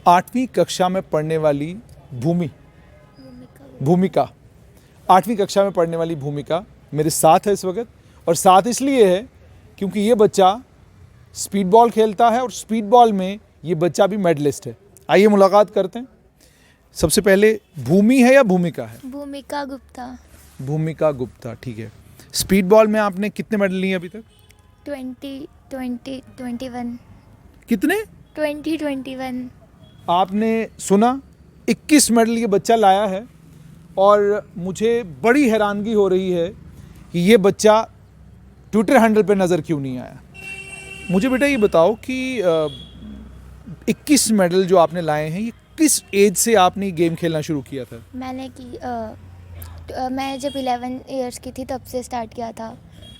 8वीं कक्षा में पढ़ने वाली भूमिका 8वीं कक्षा में पढ़ने वाली भूमिका मेरे साथ है इस वक्त, और साथ इसलिए है क्योंकि ये बच्चा स्पीड बॉल खेलता है और स्पीड बॉल में ये बच्चा भी मेडलिस्ट है। आइए मुलाकात करते हैं। सबसे पहले भूमि है या भूमिका है? भूमिका गुप्ता। भूमिका गुप्ता, ठीक है। स्पीड बॉल में आपने कितने मेडल लिए अभी तक? 21। कितने? 21। आपने सुना 21 मेडल ये बच्चा लाया है, और मुझे बड़ी हैरानगी हो रही है कि ये बच्चा ट्विटर हैंडल पे नज़र क्यों नहीं आया। मुझे बेटा ये बताओ कि 21 मेडल जो आपने लाए हैं, ये किस एज से आपने गेम खेलना शुरू किया था? मैं जब 11 इयर्स की थी तब से स्टार्ट किया था।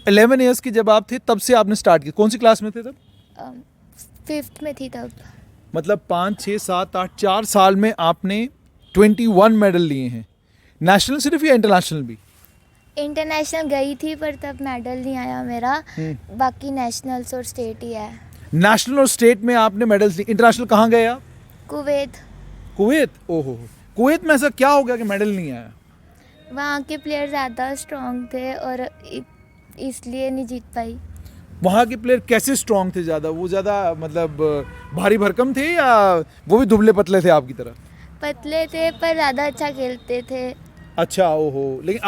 11 इयर्स की जब आप थे तब से आपने स्टार्ट किया। कौन सी क्लास में थे तब? 5th में थी तब। मतलब 5, 6, 7, 8 4 साल में आपने 21 मेडल लिए हैं। नेशनल सिर्फ या इंटरनेशनल भी? इंटरनेशनल गई थी पर तब मेडल नहीं आया मेरा। बाकी नेशनल्स और स्टेट ही है। नेशनल और स्टेट में आपने मेडल्स लिए। इंटरनेशनल कहाँ गए आप? कुवैत। ओहो, कुवैत में ऐसा क्या हो गया कि मेडल नहीं आया? वहाँ के प्लेयर ज़्यादा स्ट्रॉन्ग थे और इसलिए नहीं जीत पाई। वहाँ के प्लेयर कैसे स्ट्रॉन्ग थे ज़्यादा? वो ज़्यादा मतलब भारी भरकम थे या वो भी दुबले पतले थे आपकी तरह? पतले थे पर ज़्यादा अच्छा खेलते थे। अच्छा, ओहो। लेकिन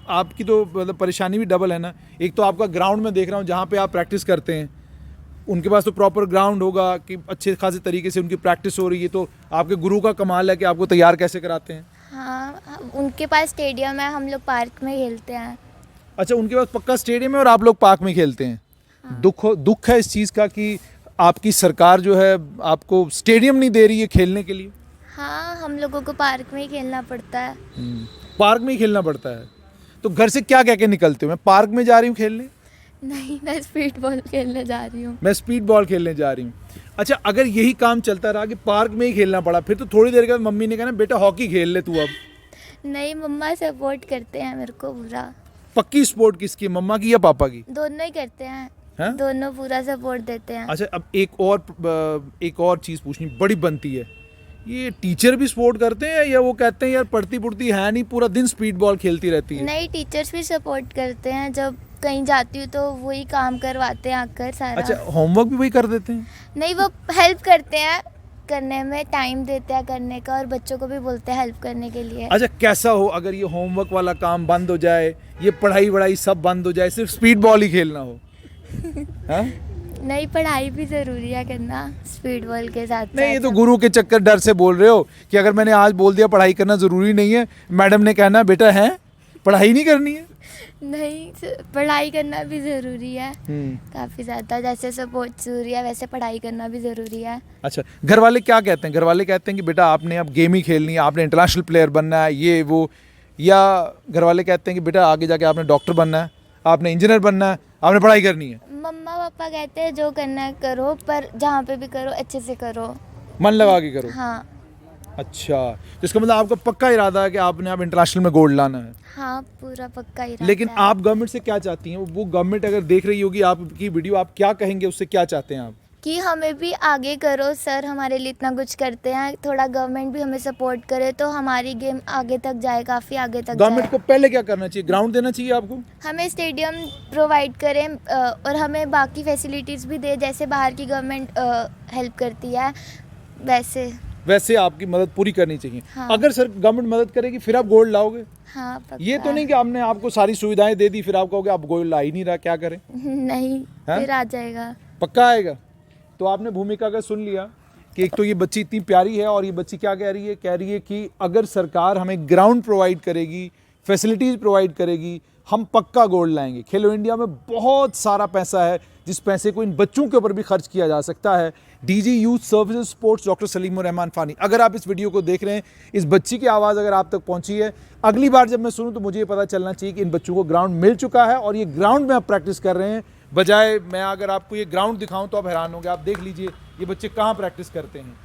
आपकी तो मतलब परेशानी भी डबल है ना। एक तो आपका ग्राउंड में देख रहा हूँ जहाँ पे आप प्रैक्टिस करते हैं, उनके पास तो प्रॉपर ग्राउंड होगा कि अच्छे खासे तरीके से उनकी प्रैक्टिस हो रही है, तो आपके गुरु का कमाल है कि आपको तैयार कैसे कराते हैं। हाँ, उनके पास स्टेडियम है, हम लोग पार्क में खेलते हैं। अच्छा, उनके पास पक्का स्टेडियम है और आप लोग पार्क में खेलते हैं। हाँ। दुख है इस चीज़ का कि आपकी सरकार जो है आपको स्टेडियम नहीं दे रही है खेलने के लिए। हाँ, हम लोगों को पार्क में ही खेलना पड़ता है। पार्क में ही खेलना पड़ता है। तो घर से क्या कह के निकलते हो? मैं पार्क में जा रही हूँ खेलने? नहीं, मैं स्पीड बॉल खेलने जा रही हूँ। मैं स्पीड बॉल खेलने जा रही हूँ। अच्छा, अगर यही काम चलता रहा कि पार्क में ही खेलना पड़ा, फिर तो थोड़ी देर के बाद मम्मी ने कहा ना बेटा हॉकी खेल ले तू अब। नहीं, मम्मा सपोर्ट करते हैं मेरे को पूरा। पक्की सपोर्ट किसकी, मम्मा की या पापा की? दोनों ही करते हैं। है? दोनों पूरा सपोर्ट देते हैं। अच्छा, अब एक और चीज़ पूछनी बड़ी बनती है। ये टीचर भी सपोर्ट करते हैं या वो कहते हैं यार पढ़ती पुढ़ती है नहीं, पूरा दिन स्पीड बॉल खेलती रहती है? नहीं, टीचर्स भी सपोर्ट करते हैं। जब कहीं जाती हूँ तो वही काम करवाते हैं आकर सारा। अच्छा, होमवर्क भी वही कर देते हैं? नहीं, वो हेल्प करते हैं करने में, टाइम देते हैं करने का, और बच्चों को भी बोलते हैं हेल्प करने के लिए। अच्छा, कैसा हो अगर ये होमवर्क वाला काम बंद हो जाए, ये पढ़ाई वढ़ाई सब बंद हो जाए, सिर्फ स्पीड बॉल ही खेलना हो? हाँ? नहीं, पढ़ाई भी ज़रूरी है करना स्पीड बॉल के साथ। नहीं, ये तो गुरु के चक्कर डर से बोल रहे हो कि अगर मैंने आज बोल दिया पढ़ाई करना ज़रूरी नहीं है, मैडम ने कहना बेटा है पढ़ाई नहीं करनी है। नहीं, पढ़ाई करना भी ज़रूरी है काफ़ी ज़्यादा। जैसे सपोर्ट ज़रूरी है वैसे पढ़ाई करना भी ज़रूरी है। अच्छा, घर वाले क्या कहते हैं? घर वाले कहते हैं कि बेटा आपने अब गेम ही खेलनी है, आपने इंटरनेशनल प्लेयर बनना है, ये वो, या घर वाले कहते हैं कि बेटा आगे जाके आपने डॉक्टर बनना है, आपने इंजीनियर बनना है, आपने पढ़ाई करनी है? मम्मा पापा कहते हैं जो करना है करो, पर जहाँ पे भी करो अच्छे से करो, मन लगा के करो। हाँ। अच्छा, तो इसका मतलब आपका पक्का इरादा है कि आपने अब इंटरनेशनल में गोल्ड लाना है? हाँ, पूरा पक्का इरादा लेकिन है। आप गवर्नमेंट से क्या चाहती हैं? वो गवर्नमेंट अगर देख रही होगी आपकी वीडियो, आप क्या कहेंगे उससे? क्या चाहते हैं आप? कि हमें भी आगे करो सर, हमारे लिए इतना कुछ करते हैं, थोड़ा गवर्नमेंट भी हमें सपोर्ट करे तो हमारी गेम आगे तक जाए, काफ़ी आगे तक गवर्नमेंट जाए। को पहले क्या करना चाहिए? ग्राउंड देना चाहिए आपको? हमें स्टेडियम प्रोवाइड करें और हमें बाकी फैसिलिटीज़ भी दे, जैसे बाहर की गवर्नमेंट हेल्प करती है वैसे आपकी मदद पूरी करनी चाहिए। हाँ। अगर सर गवर्नमेंट मदद करेगी फिर आप गोल्ड लाओगे? हाँ, पक्का। ये तो नहीं कि हमने आपको सारी सुविधाएं दे दी फिर आप कहोगे आप गोल्ड ला ही नहीं रहा, क्या करें? नहीं, फिर आ जाएगा। पक्का आएगा। तो आपने भूमिका का सुन लिया कि एक तो ये बच्ची इतनी प्यारी है, और ये बच्ची क्या कह रही है? कह रही है कि अगर सरकार हमें ग्राउंड प्रोवाइड करेगी, फैसिलिटीज़ प्रोवाइड करेगी, हम पक्का गोल्ड लाएंगे। खेलो इंडिया में बहुत सारा पैसा है जिस पैसे को इन बच्चों के ऊपर भी खर्च किया जा सकता है। DG youth services sports doctor Salim Rahman Fani, अगर आप इस वीडियो को देख रहे हैं, इस बच्ची की आवाज़ अगर आप तक पहुंची है, अगली बार जब मैं सुनूं तो मुझे ये पता चलना चाहिए कि इन बच्चों को ग्राउंड मिल चुका है और ये ग्राउंड में आप प्रैक्टिस कर रहे हैं। बजाय मैं अगर आपको ये ग्राउंड दिखाऊं तो आप हैरान होंगे। आप देख लीजिए ये बच्चे कहाँ प्रैक्टिस करते हैं,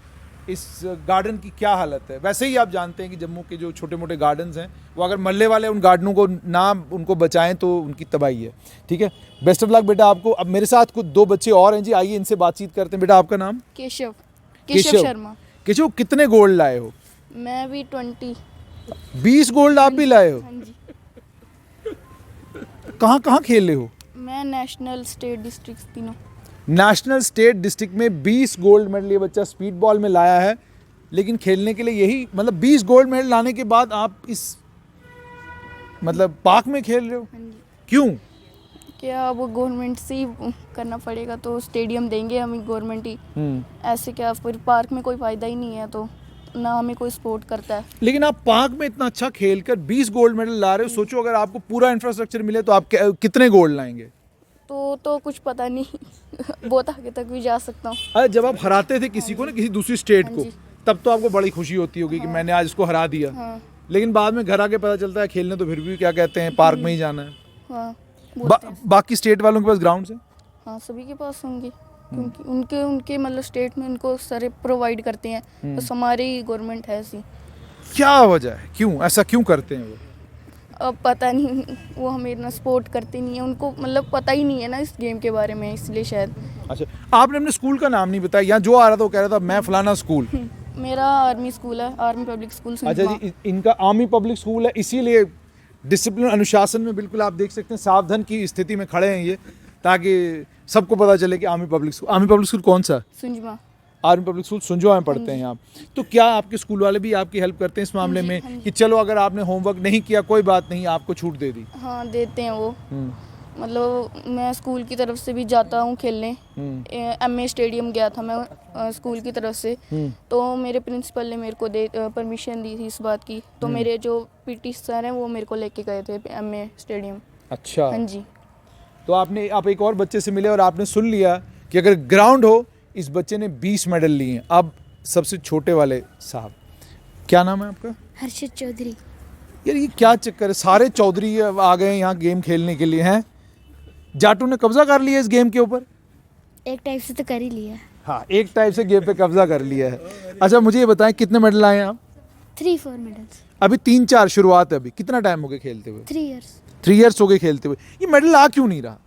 इस गार्डन की क्या हालत है। वैसे ही आप जानते हैं कि जम्मू के जो छोटे मोटे गार्डन्स हैं वो अगर मल्ले वाले उन गार्डनों को ना उनको बचाएं तो उनकी तबाही है। ठीक है, बेस्ट ऑफ लक बेटा आपको। अब मेरे साथ कुछ 2 बच्चे और हैं जी, आइए इनसे बातचीत करते हैं। बेटा आपका नाम? केशव केशव शर्मा। केशव कितने गोल्ड लाए हो? मैं भी 20। 20 गोल्ड आप भी लाए हो? हाँ जी। कहाँ कहाँ खेले हो? मैं नेशनल, स्टेट, डिस्ट्रिक्ट तीनों। नेशनल, स्टेट, डिस्ट्रिक्ट में 20 गोल्ड मेडल ये बच्चा स्पीड बॉल में लाया है। लेकिन खेलने के लिए यही मतलब 20 गोल्ड मेडल लाने के बाद आप इस मतलब पार्क में खेल रहे हो? हाँ जी। क्यों? क्या अब गवर्नमेंट से ही करना पड़ेगा, तो स्टेडियम देंगे हमें गवर्नमेंट ही। ऐसे क्या फिर पार्क में कोई फ़ायदा ही नहीं है, तो ना हमें कोई सपोर्ट करता है। लेकिन आप पार्क में इतना अच्छा खेलकर 20 गोल्ड मेडल ला रहे हो। सोचो अगर आपको पूरा इंफ्रास्ट्रक्चर मिले तो आप कितने गोल्ड लाएंगे? तो कुछ पता नहीं बहुत आगे तक भी जा सकता हूँ। अरे जब आप हराते थे किसी को ना, किसी दूसरी स्टेट हाँ को, जी। तब तो आपको बड़ी खुशी होती होगी कि मैंने आज इसको हरा दिया। हाँ लेकिन बाद में घर आके पता चलता है खेलने तो फिर भी क्या कहते हैं पार्क में ही जाना है। हाँ बोलते हैं। बाकी स्टेट वालों के पास ग्राउंड है? हाँ सभी के पास होंगे, क्योंकि उनके उनके मतलब स्टेट में उनको सारे प्रोवाइड करते हैं। बस हमारी गवर्नमेंट है ऐसी। क्या वजह है, क्यों ऐसा क्यों करते हैं वो? अब पता नहीं, वो हमें इतना सपोर्ट करते नहीं है, उनको मतलब पता ही नहीं है ना इस गेम के बारे में, इसलिए शायद। अच्छा, आपने अपने स्कूल का नाम नहीं बताया। यहाँ जो आ रहा था वो कह रहा था मैं फलाना स्कूल। मेरा आर्मी स्कूल है, आर्मी पब्लिक स्कूल अच्छा सुंजमा। जी, इनका आर्मी पब्लिक स्कूल है, इसीलिए डिसिप्लिन, अनुशासन में बिल्कुल आप देख सकते हैं सावधान की स्थिति में खड़े हैं ये, ताकि सबको पता चले कि army public school. Army public school कौन सा? सुंजमा। आर्मी पब्लिक स्कूल सुंजवा में पढ़ते हैं आप। तो क्या आपके स्कूल वाले भी आपकी हेल्प करते हैं इस मामले में कि चलो अगर आपने होमवर्क नहीं किया कोई बात नहीं, आपको छूट दे दी? हाँ देते हैं वो। मतलब मैं स्कूल की तरफ से भी जाता हूँ खेलने। एमए स्टेडियम गया था मैं स्कूल की तरफ से, तो मेरे प्रिंसिपल ने मेरे को परमिशन दी थी इस बात की, तो मेरे जो पीटी सर हैं वो मेरे को लेके गए थे एमए स्टेडियम। अच्छा, हाँ जी। तो आप एक और बच्चे से मिले और आपने सुन लिया कि अगर ग्राउंड हो, इस बच्चे ने 20 मेडल लिए हैं। अब सबसे छोटे वाले साहब, क्या नाम है आपका? हर्षित चौधरी। यार ये क्या चक्कर है, सारे चौधरी आ गए यहाँ गेम खेलने के लिए हैं। जाटू ने कब्जा कर लिया इस गेम के ऊपर? एक टाइप से तो कर ही लिया। हाँ, एक टाइप से गेम पे कब्जा कर लिया है। अच्छा मुझे ये बताएं कितने मेडल आए हैं आप? 3-4 मेडल्स। अभी 3-4 शुरुआत है, अभी कितना टाइम हो गया खेलते हुए? 3 years। 3 years हो गए खेलते हुए। ये मेडल आ क्यों नहीं रहा?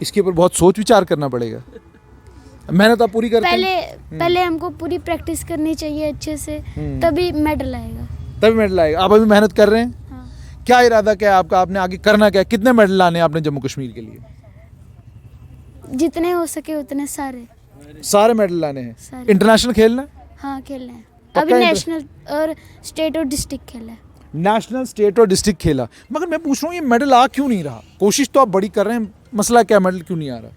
इसके ऊपर बहुत सोच विचार करना पड़ेगा। मेहनत आप पूरी करते हैं? पहले हमको पूरी प्रैक्टिस करनी चाहिए अच्छे से, तभी मेडल आएगा। तभी मेडल आएगा। आप अभी मेहनत कर रहे हैं? हाँ। क्या इरादा क्या है आपका, आपने आगे करना क्या है? कितने मेडल लाने हैं आपने जम्मू कश्मीर के लिए? जितने हो सके उतने सारे। सारे मेडल लाने हैं। सारे। इंटरनेशनल खेलना है? हाँ खेलना है। पक्का अभी इंटर- नेशनल और स्टेट और डिस्ट्रिक्ट खेला है। नेशनल, स्टेट और डिस्ट्रिक्ट खेला, मगर मैं पूछ रहा हूँ ये मेडल आ क्यों नहीं रहा? कोशिश तो आप बड़ी कर रहे हैं, मसला क्या, मेडल क्यों नहीं आ रहा?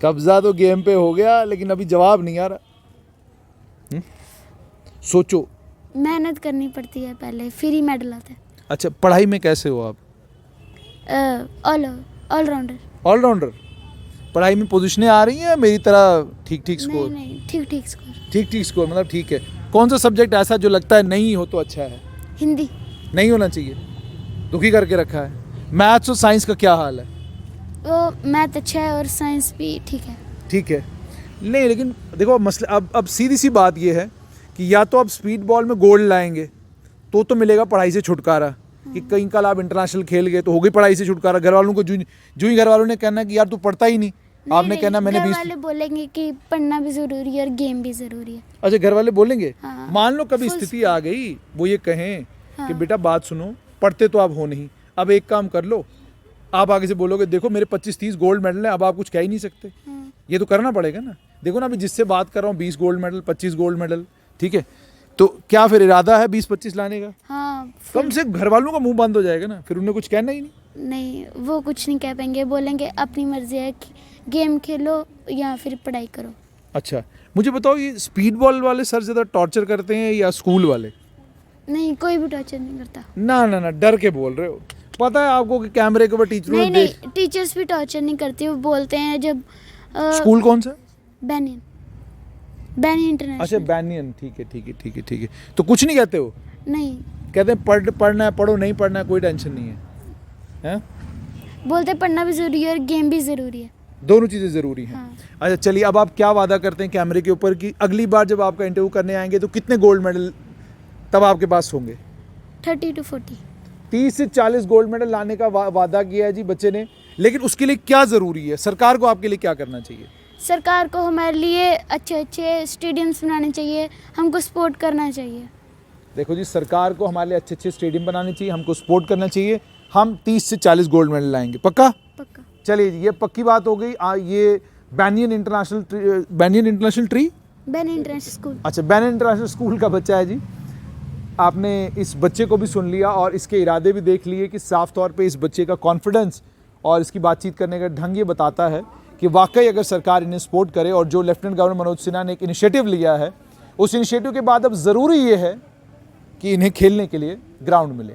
कब्जा तो गेम पे हो गया, लेकिन अभी जवाब नहीं आ रहा। सोचो। मेहनत करनी पड़ती है पहले, फिर ही मेडल आता है। अच्छा, पढ़ाई में कैसे हो आप? ऑलराउंडर। ऑलराउंडर। पढ़ाई में पोजीशनें आ रही हैं मेरी तरह? ठीक ठीक नहीं स्कोर? नहीं, ठीक ठीक स्कोर। ठीक ठीक स्कोर मतलब ठीक है। कौन सा सब्जेक्ट ऐसा जो लगता है नहीं हो तो अच्छा है? हिंदी। नहीं होना चाहिए, दुखी करके रखा है। मैथ्स और साइंस का क्या हाल है? वो मैथ अच्छा है और साइंस भी ठीक है। ठीक है, नहीं लेकिन देखो मसला अब सीधी सी बात ये है कि या तो आप स्पीड बॉल में गोल्ड लाएंगे तो मिलेगा पढ़ाई से छुटकारा, कि कहीं कल आप इंटरनेशनल खेल गए तो हो गई पढ़ाई से छुटकारा। घर वालों को जो ही घर वालों ने कहना कि यार तू पढ़ता ही नहीं, आपने कहना मैंने 20। वाले बोलेंगे कि पढ़ना भी जरूरी है और गेम भी जरूरी है। अच्छा, घर वाले बोलेंगे? हाँ। मान लो कभी स्थिति आ गई वो ये कहें कि बेटा बात सुनो, पढ़ते तो आप हो नहीं, अब एक काम कर लो, आप आगे से बोलोगे देखो मेरे 25-30 गोल्ड मेडल हैं, अब आप कुछ कह ही नहीं सकते। ये तो करना पड़ेगा ना। देखो ना अभी जिससे बात कर रहा हूँ 20 गोल्ड मेडल, 25 गोल्ड मेडल, ठीक है, तो क्या फिर इरादा है 20-25 लाने का? हाँ। कम से घर वालों का मुंह बंद हो जाएगा ना, फिर उन्हें कुछ कहना ही नहीं। नहीं, वो कुछ नहीं कह पाएंगे, बोलेंगे अपनी मर्जी है कि गेम खेलो या फिर पढ़ाई करो। अच्छा, मुझे बताओ ये स्पीड बॉल वाले सर ज़्यादा टॉर्चर करते हैं या स्कूल वाले? नहीं, कोई भी टॉर्चर नहीं करता। ना ना ना, डर के बोल रहे हो। पता है आपको कि कैमरे के ऊपर टीचरों ने नहीं, टीचर्स भी टॉर्चर नहीं करती, वो बोलते हैं जब स्कूल कौन सा? Banyan international. अच्छा, बैनियन, ठीक है ठीक है ठीक है ठीक है। तो कुछ नहीं कहते हो? नहीं, कहते हैं पढ़ना है पढ़ो, नहीं पढ़ना है कोई टेंशन नहीं है, हैं? बोलते पढ़ना भी जरूरी है और गेम भी जरूरी है। दोनों चीज़ें ज़रूरी हैं। हाँ। अच्छा चलिए, अब आप क्या वादा करते हैं कैमरे के ऊपर कि अगली बार जब आपका इंटरव्यू करने आएंगे तो कितने गोल्ड मेडल तब आपके पास होंगे? 30 to 40। 30 से 40 गोल्ड मेडल लाने का वादा किया है जी बच्चे ने, लेकिन उसके लिए क्या ज़रूरी है? सरकार को आपके लिए क्या करना चाहिए? सरकार को हमारे लिए अच्छे अच्छे स्टेडियम्स बनाने चाहिए, हमको सपोर्ट करना चाहिए। देखो जी, सरकार को हमारे लिए अच्छे अच्छे स्टेडियम बनाने चाहिए, हमको सपोर्ट करना चाहिए, हम 30 से 40 गोल्ड मेडल लाएंगे। पक्का? पक्का। चलिए जी, ये पक्की बात हो गई। ये banyan international tree, ban international school. अच्छा, बैनियन इंटरनेशनल स्कूल का बच्चा है जी। आपने इस बच्चे को भी सुन लिया और इसके इरादे भी देख लिए कि साफ तौर पे इस बच्चे का कॉन्फिडेंस और इसकी बातचीत करने का ढंग ये बताता है कि वाकई अगर सरकार इन्हें सपोर्ट करे, और जो लेफ्टिनेंट गवर्नर मनोज सिन्हा ने एक इनिशिएटिव लिया है, उस इनिशिएटिव के बाद अब ज़रूरी ये है कि इन्हें खेलने के लिए ग्राउंड मिले।